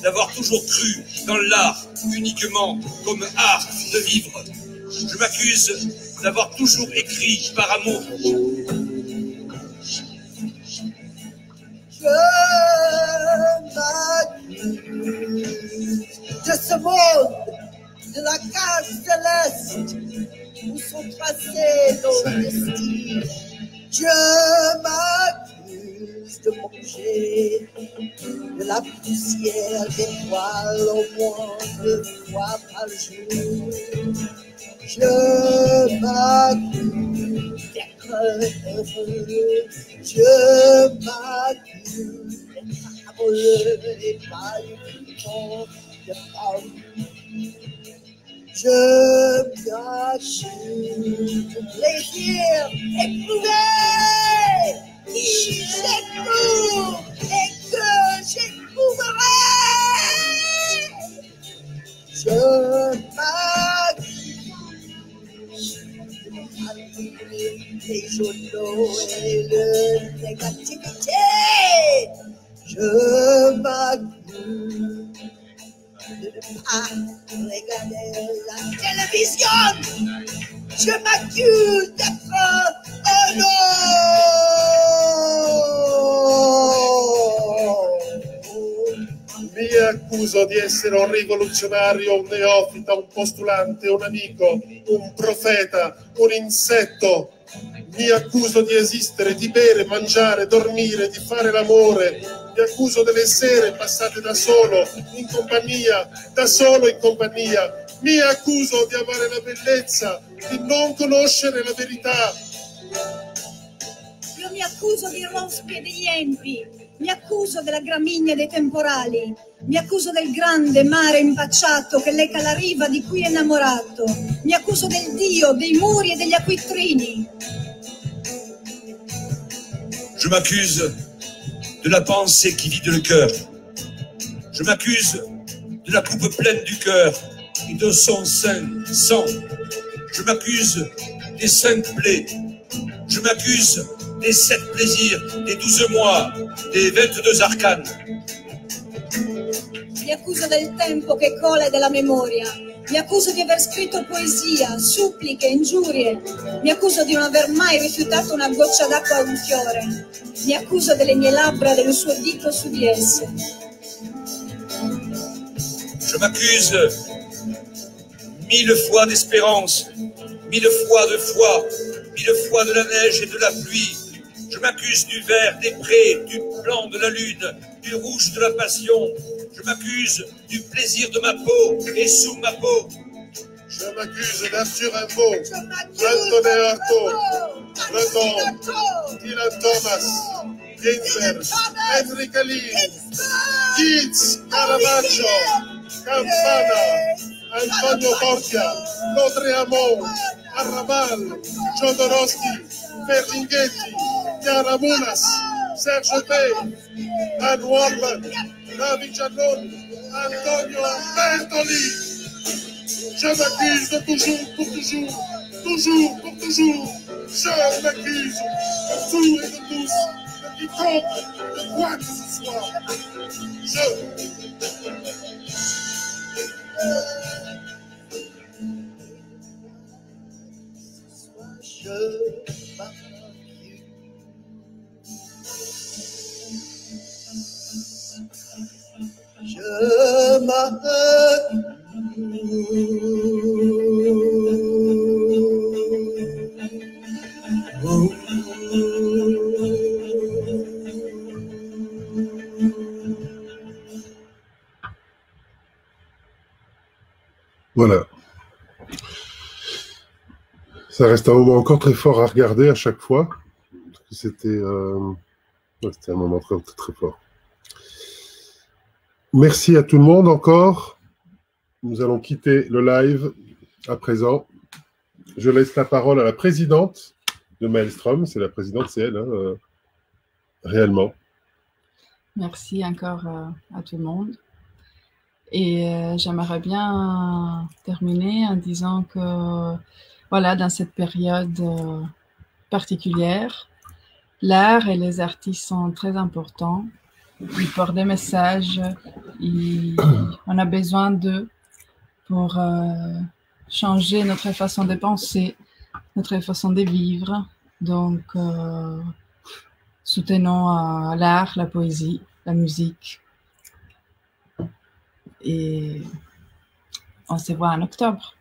d'avoir toujours cru dans l'art uniquement comme art de vivre. Je m'accuse d'avoir toujours écrit par amour. Je m'accuse de ce monde, de la cage céleste où sont tracés nos destins. Je m'accuse de manger de la poussière d'étoiles au moins 2 fois par jour. Je m'accuse d'être heureux. Je m'accuse d'être amoureux et pas uniquement de femme. Je m'accuse de plaisir éprouvé qui j'éprouve et que j'éprouverai. Je m'accuse les journaux et le négativité. Je m'accuse de ne pas regarder la télévision. Je m'accuse d'être un homme. Mi accuso di essere un rivoluzionario, un neofita, un postulante, un amico, un profeta, un insetto. Mi accuso di esistere, di bere, mangiare, dormire, di fare l'amore. Mi accuso delle sere passate da solo, in compagnia, da solo in compagnia. Mi accuso di amare la bellezza, di non conoscere la verità. Io mi accuso di rospi e degli empi. Mi accuso della gramigna dei temporali. Mi accuso del grande mare impacciato che leca la riva di cui è innamorato. Mi accuso del Dio, dei muri e degli acquitrini. Je m'accuse de la pensée qui vide le cœur. Je m'accuse de la coupe pleine du cœur et de son saint sang. Je m'accuse des 5 plaies. Je m'accuse des 7 plaisirs, des 12 mois, des 22 arcanes. Mi accuso del tempo che cola e della memoria. Mi accuso di aver scritto poesia, suppliche, ingiurie. Mi accuso di non aver mai rifiutato una goccia d'acqua a un fiore. Mi accuso delle mie labbra e del suo dito su di esse. Je m'accuse 1000 fois d'espérance, 1000 fois de foi, 1000 fois de la neige et de la pluie. Je m'accuse du vert des prés, du blanc de la lune, du rouge de la passion. Je m'accuse du plaisir de ma peau et sous ma peau. Je m'accuse d'Arthur Rimbaud, Antonin Artaud, Breton, Dylan Thomas, Ginsberg, Henry Caline, Keats, Caravaggio, Campana, Antonio Borgia, Claude Réamont, Arrabal, Jodorowsky, Ferlinghetti, Chiara Munas, Serge Pei, Anne Warman, David Giannone, Antonio Bertoli. Je m'accuse de toujours pour toujours, toujours pour toujours. Je m'accuse de tout et de tous, de quiconque, de quoi que ce soit. Voilà. Ça reste un moment encore très fort à regarder à chaque fois. C'était un moment très, très, très fort. Merci à tout le monde encore. Nous allons quitter le live à présent. Je laisse la parole à la présidente de Maelstrom. C'est la présidente, c'est elle, hein, réellement. Merci encore à tout le monde. Et j'aimerais bien terminer en disant que, voilà, dans cette période particulière, l'art et les artistes sont très importants. Ils portent des messages, on a besoin d'eux pour changer notre façon de penser, notre façon de vivre. Donc, soutenons l'art, la poésie, la musique. Et on se voit en octobre.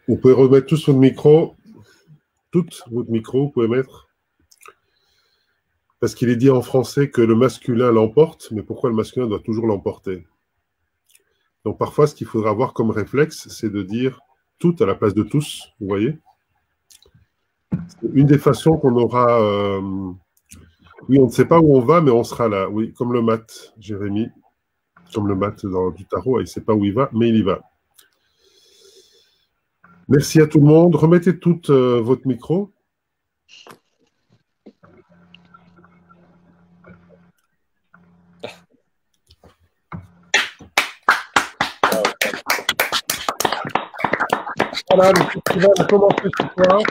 Vous pouvez remettre tous votre micro. Toutes votre micro, vous pouvez mettre. Parce qu'il est dit en français que le masculin l'emporte, mais pourquoi le masculin doit toujours l'emporter? Donc parfois, ce qu'il faudra avoir comme réflexe, c'est de dire tout à la place de tous, vous voyez? C'est une des façons qu'on aura... Oui, on ne sait pas où on va, mais on sera là. Oui, comme le mat, Jérémy. Comme le mat du tarot, il ne sait pas où il va, mais il y va. Merci à tout le monde. Remettez toutes votre micro. Voilà, le festival a commencé ce soir.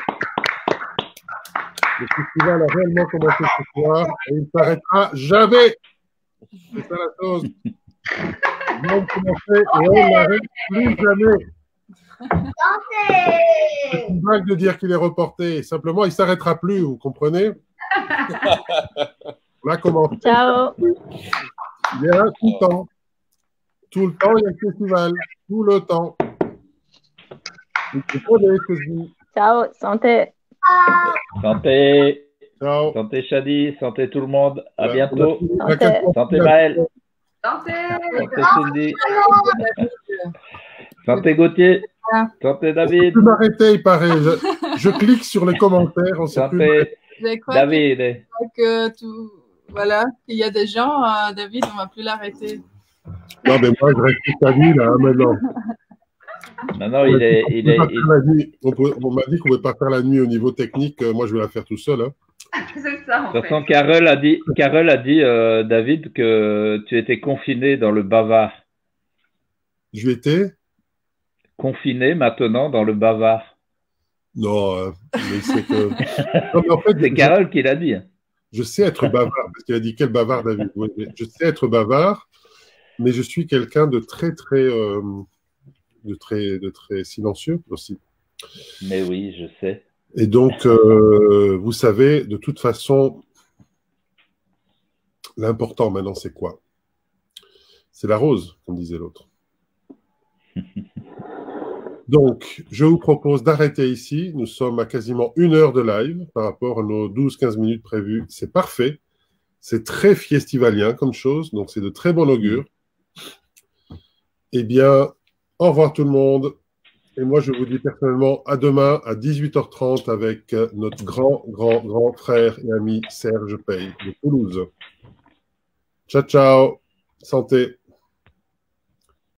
Le festival a réellement commencé ce soir et il ne s'arrêtera jamais. C'est ça la chose. Il vient de commencer et on n'arrête plus jamais. C'est une blague de dire qu'il est reporté. Simplement, il ne s'arrêtera plus, vous comprenez? On a commencé. Ciao. Il est là tout le temps. Tout le temps, il y a le festival. Tout le temps. Vous comprenez ce que je dis? Ciao, santé. Santé. Ciao. Santé Shadi, santé tout le monde. À bientôt. Santé. Santé Maël. Santé. Santé Cindy. Santé Gauthier. Santé David. Je peux m'arrêter, il paraît. Je clique sur les commentaires. On Santé David. Voilà, il y a des gens, David, on ne va plus l'arrêter. Non, mais moi, je reste toute la nuit, là, maintenant. Non, On m'a dit qu'on ne pouvait pas faire la nuit au niveau technique. Moi, je vais la faire tout seul. Hein. C'est ça, en De toute façon, Carole a dit, David, que tu étais confiné dans le Bavard. Je étais confiné maintenant dans le Bavard. Non, mais c'est que... Non, mais en fait, c'est Carole qui l'a dit. Je sais être bavard, parce qu'il a dit quel bavard, David. Oui, je sais être bavard, mais je suis quelqu'un de très silencieux aussi. Mais oui, je sais. Et donc, vous savez, de toute façon, l'important maintenant, c'est quoi? C'est la rose, comme disait l'autre. Donc, je vous propose d'arrêter ici. Nous sommes à quasiment 1 heure de live par rapport à nos 12-15 minutes prévues. C'est parfait. C'est très festivalien comme chose, donc c'est de très bon augure. Eh bien, au revoir tout le monde. Et moi, je vous dis personnellement à demain à 18h30 avec notre grand frère et ami Serge Pey de Toulouse. Ciao, ciao. Santé.